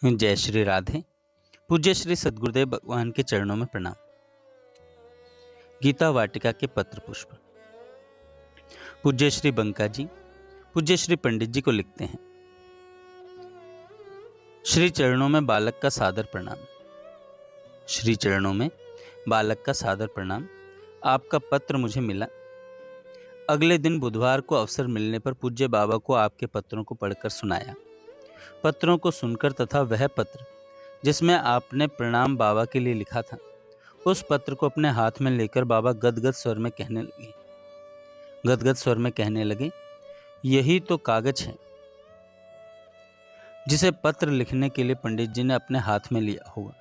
जय श्री राधे। पूज्य श्री सद्गुरुदेव भगवान के चरणों में प्रणाम। गीता वाटिका के पत्र पुष्प। पूज्य श्री बंका जी पूज्य श्री पंडित जी को लिखते हैं। श्री चरणों में बालक का सादर प्रणाम। श्री चरणों में बालक का सादर प्रणाम। आपका पत्र मुझे मिला। अगले दिन बुधवार को अवसर मिलने पर पूज्य बाबा को आपके पत्रों को पढ़कर सुनाया। पत्रों को सुनकर तथा वह पत्र जिसमें आपने प्रणाम बाबा के लिए लिखा था, उस पत्र को अपने हाथ में लेकर बाबा गदगद स्वर में कहने लगे, यही तो कागज है जिसे पत्र लिखने के लिए पंडित जी ने अपने हाथ में लिया होगा।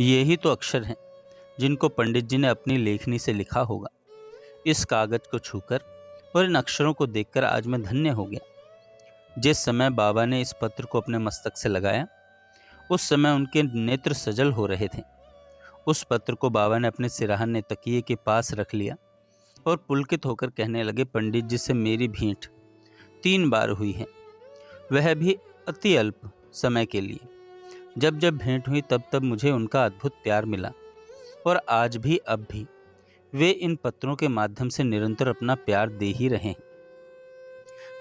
यही तो अक्षर हैं जिनको पंडित जी ने अपनी लेखनी से लिखा होगा। इस कागज को छूकर और इन अक्षरों को देखकर आज मैं धन्य हो गया। जिस समय बाबा ने इस पत्र को अपने मस्तक से लगाया, उस समय उनके नेत्र सजल हो रहे थे। उस पत्र को बाबा ने अपने सिरहाने तकिए के पास रख लिया और पुलकित होकर कहने लगे, पंडित जी से मेरी भेंट 3 बार हुई है, वह भी अति अल्प समय के लिए। जब जब भेंट हुई तब तब मुझे उनका अद्भुत प्यार मिला और आज भी अब भी वे इन पत्रों के माध्यम से निरंतर अपना प्यार दे ही रहे हैं।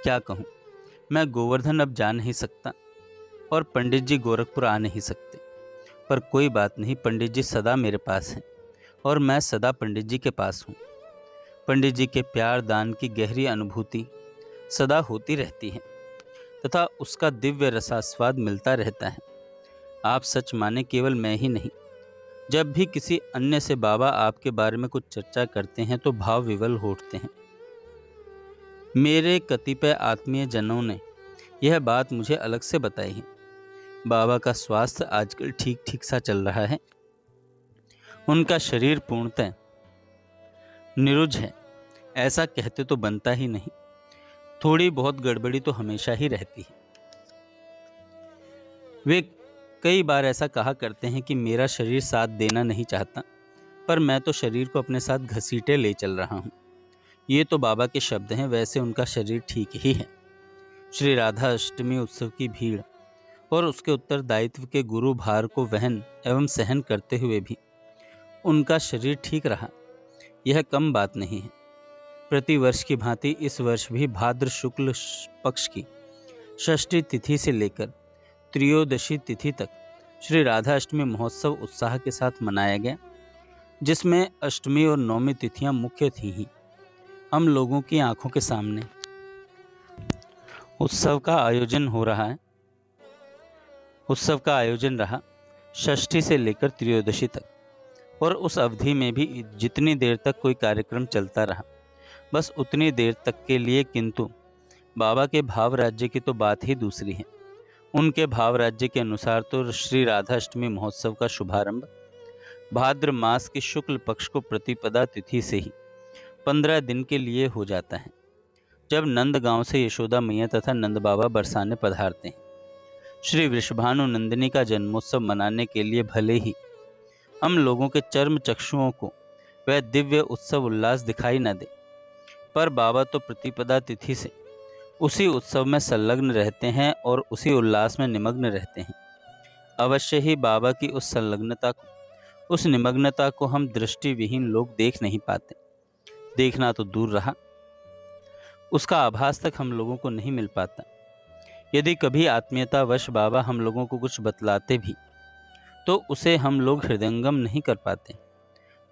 क्या कहूँ, मैं गोवर्धन अब जा नहीं सकता और पंडित जी गोरखपुर आ नहीं सकते, पर कोई बात नहीं, पंडित जी सदा मेरे पास हैं और मैं सदा पंडित जी के पास हूँ। पंडित जी के प्यार दान की गहरी अनुभूति सदा होती रहती है तथा उसका दिव्य रसास्वाद मिलता रहता है। आप सच माने, केवल मैं ही नहीं, जब भी किसी अन्य से बाबा आपके बारे में कुछ चर्चा करते हैं तो भाव विवल हो उठते हैं। मेरे कतिपय आत्मीय जनों ने यह बात मुझे अलग से बताई है। बाबा का स्वास्थ्य आजकल ठीक ठीक सा चल रहा है। उनका शरीर पूर्णतः निरुज है, ऐसा कहते तो बनता ही नहीं। थोड़ी बहुत गड़बड़ी तो हमेशा ही रहती है। वे कई बार ऐसा कहा करते हैं कि मेरा शरीर साथ देना नहीं चाहता, पर मैं तो शरीर को अपने साथ घसीटे ले चल रहा हूँ। ये तो बाबा के शब्द हैं, वैसे उनका शरीर ठीक ही है। श्री राधा अष्टमी उत्सव की भीड़ और उसके उत्तरदायित्व के गुरु भार को वहन एवं सहन करते हुए भी उनका शरीर ठीक रहा, यह कम बात नहीं है। प्रति वर्ष की भांति इस वर्ष भी भाद्र शुक्ल पक्ष की षष्ठी तिथि से लेकर त्रयोदशी तिथि तक श्री राधा अष्टमी महोत्सव उत्साह के साथ मनाया गया, जिसमें अष्टमी और नवमी तिथियां मुख्य थी ही। हम लोगों की आंखों के सामने उत्सव का आयोजन रहा षष्ठी से लेकर त्रयोदशी तक, और उस अवधि में भी जितनी देर तक कोई कार्यक्रम चलता रहा, बस उतनी देर तक के लिए। किंतु बाबा के भाव राज्य की तो बात ही दूसरी है। उनके भाव राज्य के अनुसार तो श्री राधा अष्टमी महोत्सव का शुभारंभ भाद्र मास की शुक्ल पक्ष को प्रतिपदा तिथि से ही 15 दिन के लिए हो जाता है, जब नंद गांव से यशोदा मैया तथा नंद बाबा बरसाने पधारते हैं। श्री वृषभानु नंदिनी का जन्मोत्सव मनाने के लिए भले ही हम लोगों के चर्म चक्षुओं को वह दिव्य उत्सव उल्लास दिखाई न दे, पर बाबा तो प्रतिपदा तिथि से उसी उत्सव में संलग्न रहते हैं और उसी उल्लास में निमग्न रहते हैं। अवश्य ही बाबा की उस संलग्नता को, उस निमग्नता को हम दृष्टिविहीन लोग देख नहीं पाते। देखना तो दूर रहा, उसका आभास तक हम लोगों को नहीं मिल पाता। यदि कभी आत्मीयतावश बाबा हम लोगों को कुछ बतलाते भी तो उसे हम लोग हृदयंगम नहीं कर पाते।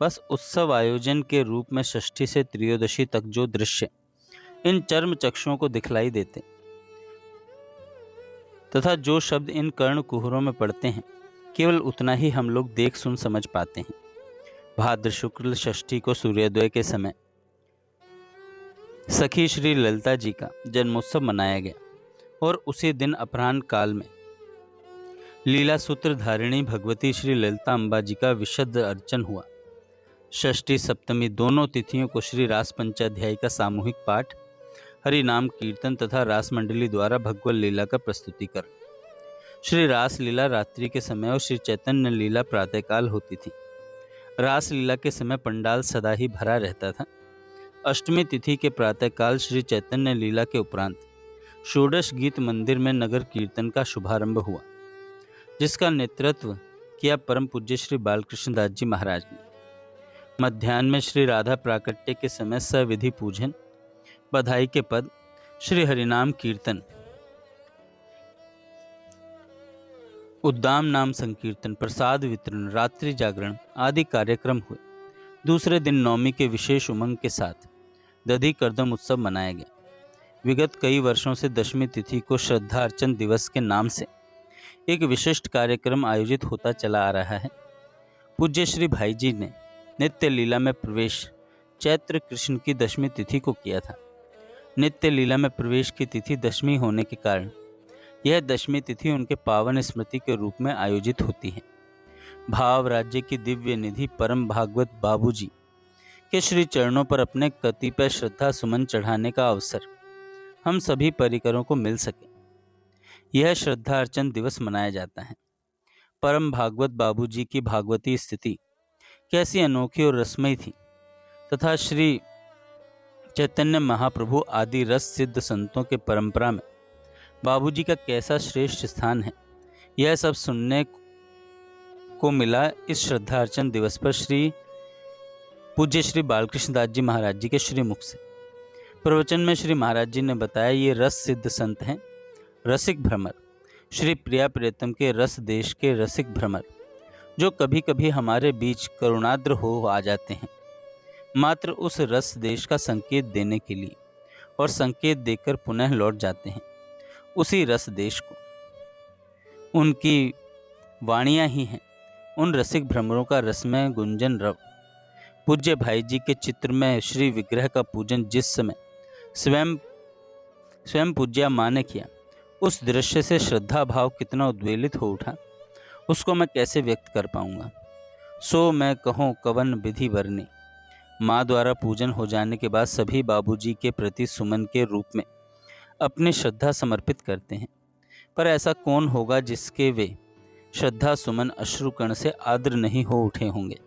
बस उत्सव आयोजन के रूप में षष्ठी से त्रयोदशी तक जो दृश्य इन चर्म चक्षुओं को दिखलाई देते तथा जो शब्द इन कर्ण कुहरों में पड़ते हैं, केवल उतना ही हम लोग देख सुन समझ पाते हैं। भाद्र शुक्ल षष्ठी को सूर्योदय के समय सखी श्री ललिता जी का जन्मोत्सव मनाया गया और उसी दिन अपराह्न काल में लीला सूत्र धारिणी भगवती श्री ललिता अम्बा जी का विशद अर्चन हुआ। षष्ठी सप्तमी दोनों तिथियों को श्री रास पंचाध्यायी का सामूहिक पाठ, हरि नाम कीर्तन तथा रास मंडली द्वारा भगवत लीला का प्रस्तुतिकरण। श्री रास लीला रात्रि के समय और श्री चैतन्य लीला प्रातःकाल होती थी। रास लीला के समय पंडाल सदा ही भरा रहता था। अष्टमी तिथि के प्रातःकाल श्री चैतन्य लीला के उपरांत षोडश गीत मंदिर में नगर कीर्तन का शुभारंभ हुआ, जिसका नेतृत्व किया परम पूज्य श्री बालकृष्ण दास जी महाराज ने। मध्याह्न में श्री राधा प्राकट्य के समय सविधि पूजन, बधाई के पद, श्री हरिनाम कीर्तन, उद्दाम नाम संकीर्तन, प्रसाद वितरण, रात्रि जागरण आदि कार्यक्रम हुए। दूसरे दिन नवमी के विशेष उमंग के साथ दधी करदम उत्सव मनाया गया। विगत कई वर्षों से दशमी तिथि को श्रद्धा अर्चन दिवस के नाम से एक विशिष्ट कार्यक्रम आयोजित होता चला आ रहा है। पूज्य श्री भाई जी ने नित्य लीला में प्रवेश चैत्र कृष्ण की दशमी तिथि को किया था। नित्य लीला में प्रवेश की तिथि दशमी होने के कारण यह दशमी तिथि उनके पावन स्मृति के रूप में आयोजित होती है। भाव राज्य की दिव्य निधि परम भागवत बाबूजी के श्री चरणों पर अपने कतिपय श्रद्धा सुमन चढ़ाने का अवसर हम सभी परिकरों को मिल सके, यह श्रद्धा अर्चन दिवस मनाया जाता है। परम भागवत बाबूजी की भागवती स्थिति कैसी अनोखी और रसमयी थी तथा श्री चैतन्य महाप्रभु आदि रस सिद्ध संतों के परंपरा में बाबूजी का कैसा श्रेष्ठ स्थान है, यह सब सुनने को मिला इस श्रद्धा अर्चन दिवस पर श्री पूज्य श्री बालकृष्ण दास जी महाराज जी के श्री मुख से। प्रवचन में श्री महाराज जी ने बताया, ये रस सिद्ध संत हैं, रसिक भ्रमर, श्री प्रिया प्रियतम के रस देश के रसिक भ्रमर, जो कभी कभी हमारे बीच करुणाद्र हो आ जाते हैं, मात्र उस रस देश का संकेत देने के लिए, और संकेत देकर पुनः लौट जाते हैं उसी रस देश को। उनकी वाणियाँ ही हैं उन रसिक भ्रमरों का रसमय गुंजन रव। पूज्य भाई जी के चित्र में श्री विग्रह का पूजन जिस समय स्वयं पूज्या माँ ने किया, उस दृश्य से श्रद्धा भाव कितना उद्वेलित हो उठा, उसको मैं कैसे व्यक्त कर पाऊंगा। सो मैं कहूँ कवन विधि वर्णी। माँ द्वारा पूजन हो जाने के बाद सभी बाबूजी के प्रति सुमन के रूप में अपनी श्रद्धा समर्पित करते हैं, पर ऐसा कौन होगा जिसके वे श्रद्धा सुमन अश्रुकण से आर्द्र नहीं हो उठे होंगे।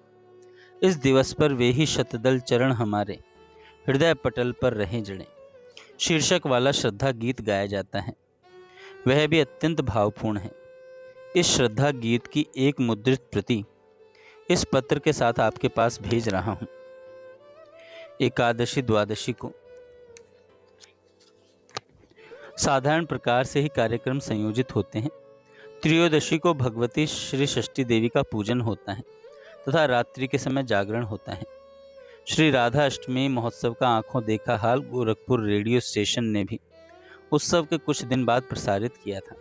इस दिवस पर वे ही शतदल चरण हमारे हृदय पटल पर रहे जड़े शीर्षक वाला श्रद्धा गीत गाया जाता है, वह भी अत्यंत भावपूर्ण है। इस श्रद्धा गीत की एक मुद्रित प्रति इस पत्र के साथ आपके पास भेज रहा हूँ। एकादशी द्वादशी को साधारण प्रकार से ही कार्यक्रम संयोजित होते हैं। त्रयोदशी को भगवती श्री षष्ठी देवी का पूजन होता है तथा रात्रि के समय जागरण होता है। श्री राधा अष्टमी महोत्सव का आंखों देखा हाल गोरखपुर रेडियो स्टेशन ने भी उत्सव के कुछ दिन बाद प्रसारित किया था।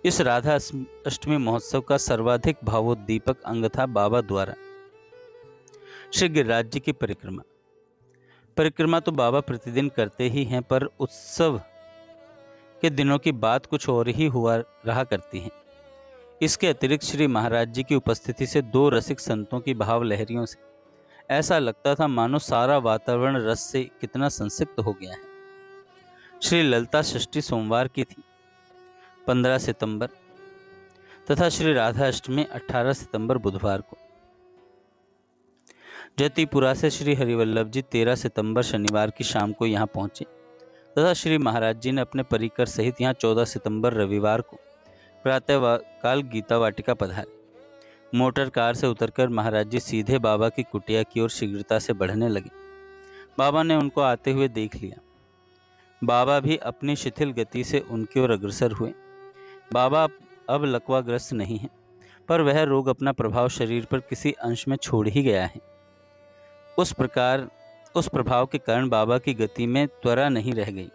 इस राधा अष्टमी महोत्सव का सर्वाधिक भावोद्दीपक अंग था बाबा द्वारा श्री गिरिराज जी की परिक्रमा तो बाबा प्रतिदिन करते ही हैं, पर उत्सव के दिनों की बात कुछ और ही हुआ रहा करती है। इसके अतिरिक्त श्री महाराज जी की उपस्थिति से दो रसिक संतों की भाव लहरियों से ऐसा लगता था मानो सारा वातावरण रस से कितना संसिक्त हो गया है। श्री ललिता षष्ठी सोमवार की थी 15 सितंबर तथा श्री राधा अष्टमी 18 सितंबर बुधवार को। जतिपुरा से श्री हरिवल्लभ जी 13 सितंबर शनिवार की शाम को यहाँ पहुँचे तथा श्री महाराज जी ने अपने परिकर सहित यहाँ 14 सितंबर रविवार को प्रातःकाल गीता वाटिका पधारे। मोटर कार से उतरकर महाराज जी सीधे बाबा की कुटिया की ओर शीघ्रता से बढ़ने लगे। बाबा ने उनको आते हुए देख लिया। बाबा भी अपनी शिथिल गति से उनकी ओर अग्रसर हुए। बाबा अब लकवाग्रस्त नहीं है, पर वह रोग अपना प्रभाव शरीर पर किसी अंश में छोड़ ही गया है। उस प्रभाव के कारण बाबा की गति में त्वरा नहीं रह गई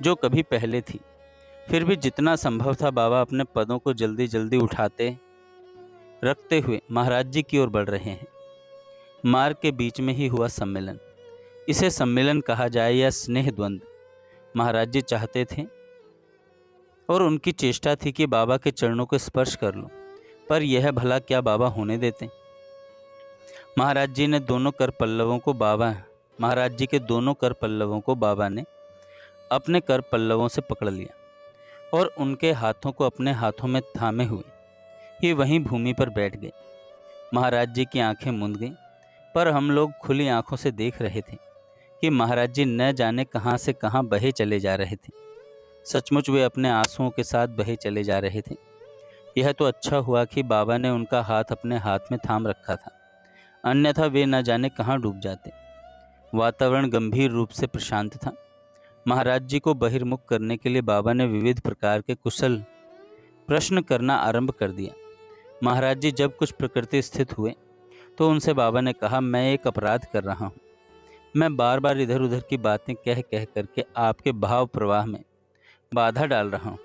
जो कभी पहले थी। फिर भी जितना संभव था बाबा अपने पदों को जल्दी जल्दी उठाते रखते हुए महाराज जी की ओर बढ़ रहे हैं। मार्ग के बीच में ही हुआ सम्मेलन। इसे सम्मेलन कहा जाए या स्नेह द्वंद्व, महाराज जी चाहते थे और उनकी चेष्टा थी कि बाबा के चरणों को स्पर्श कर लो, पर यह भला क्या बाबा होने देते। महाराज जी के दोनों कर पल्लवों को बाबा ने अपने कर पल्लवों से पकड़ लिया और उनके हाथों को अपने हाथों में थामे हुए ही वहीं भूमि पर बैठ गए। महाराज जी की आंखें मूंद गईं, पर हम लोग खुली आंखों से देख रहे थे कि महाराज जी न जाने कहाँ से कहाँ बहे चले जा रहे थे। सचमुच वे अपने आंसुओं के साथ बहे चले जा रहे थे। यह तो अच्छा हुआ कि बाबा ने उनका हाथ अपने हाथ में थाम रखा था, अन्यथा वे न जाने कहाँ डूब जाते। वातावरण गंभीर रूप से प्रशांत था। महाराज जी को बहिर्मुख करने के लिए बाबा ने विविध प्रकार के कुशल प्रश्न करना आरंभ कर दिया। महाराज जी जब कुछ प्रकृति स्थित हुए तो उनसे बाबा ने कहा, मैं एक अपराध कर रहा हूँ। मैं बार बार इधर उधर की बातें कह कह करके आपके भाव प्रवाह में बाधा डाल रहा हूँ।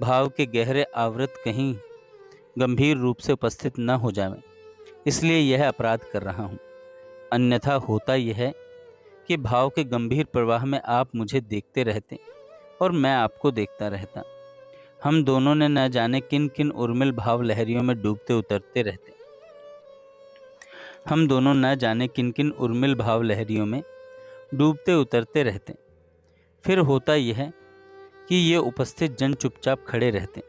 भाव के गहरे आवृत कहीं गंभीर रूप से उपस्थित न हो जाए, इसलिए यह अपराध कर रहा हूँ। अन्यथा होता यह है कि भाव के गंभीर प्रवाह में आप मुझे देखते रहते और मैं आपको देखता रहता। हम दोनों ने न जाने किन किन उर्मिल भाव लहरियों में डूबते उतरते रहते। हम दोनों न जाने किन किन उर्मिल भाव लहरियों में डूबते उतरते रहते। फिर होता यह है कि ये उपस्थित जन चुपचाप खड़े रहते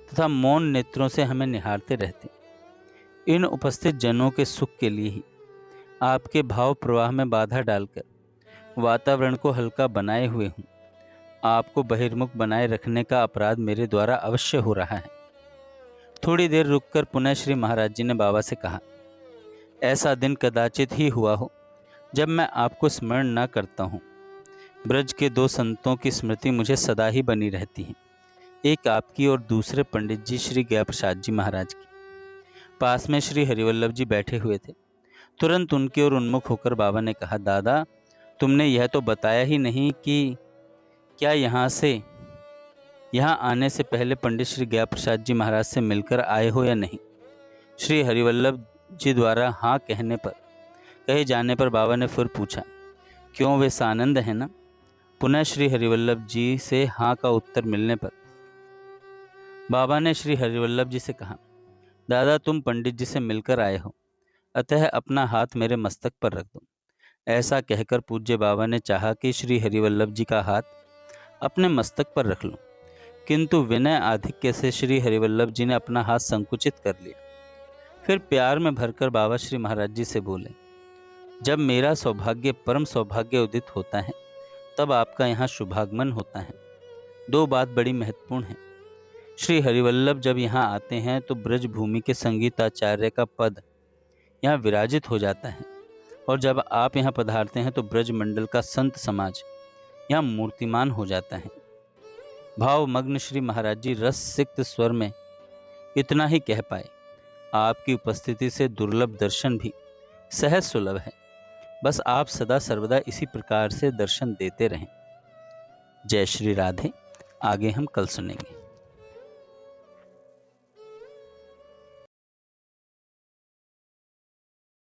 तथा मौन नेत्रों से हमें निहारते रहते। इन उपस्थित जनों के सुख के लिए ही आपके भाव प्रवाह में बाधा डालकर वातावरण को हल्का बनाए हुए हूँ। आपको बहिर्मुख बनाए रखने का अपराध मेरे द्वारा अवश्य हो रहा है। थोड़ी देर रुककर पुनः श्री महाराज जी ने बाबा से कहा, ऐसा दिन कदाचित ही हुआ हो जब मैं आपको स्मरण न करता हूँ। ब्रज के दो संतों की स्मृति मुझे सदा ही बनी रहती है, एक आपकी और दूसरे पंडित जी श्री गया प्रसाद जी महाराज की। पास में श्री हरिवल्लभ जी बैठे हुए थे। तुरंत उनकी ओर उन्मुख होकर बाबा ने कहा, दादा तुमने यह तो बताया ही नहीं कि क्या यहाँ आने से पहले पंडित श्री गया प्रसाद जी महाराज से मिलकर आए हो या नहीं। श्री हरिवल्लभ जी द्वारा हाँ कहे जाने पर बाबा ने फिर पूछा, क्यों वे सानंद है ना। पुनः श्री हरिवल्लभ जी से हाँ का उत्तर मिलने पर बाबा ने श्री हरिवल्लभ जी से कहा, दादा तुम पंडित जी से मिलकर आए हो, अतः अपना हाथ मेरे मस्तक पर रख दो। ऐसा कहकर पूज्य बाबा ने चाहा कि श्री हरिवल्लभ जी का हाथ अपने मस्तक पर रख लूं, किंतु विनय आधिक्य से श्री हरिवल्लभ जी ने अपना हाथ संकुचित कर लिया। फिर प्यार में भरकर बाबा श्री महाराज जी से बोले, जब मेरा सौभाग्य परम सौभाग्य उदित होता है तब आपका यहाँ शुभागमन होता है। दो बात बड़ी महत्वपूर्ण है। श्री हरिवल्लभ जब यहाँ आते हैं तो ब्रज भूमि के संगीताचार्य का पद यहाँ विराजित हो जाता है, और जब आप यहाँ पधारते हैं तो ब्रज मंडल का संत समाज यहाँ मूर्तिमान हो जाता है। भावमग्न श्री महाराज जी रस सिक्त स्वर में इतना ही कह पाए, आपकी उपस्थिति से दुर्लभ दर्शन भी सहज सुलभ है। बस आप सदा सर्वदा इसी प्रकार से दर्शन देते रहें। जय श्री राधे। आगे हम कल सुनेंगे।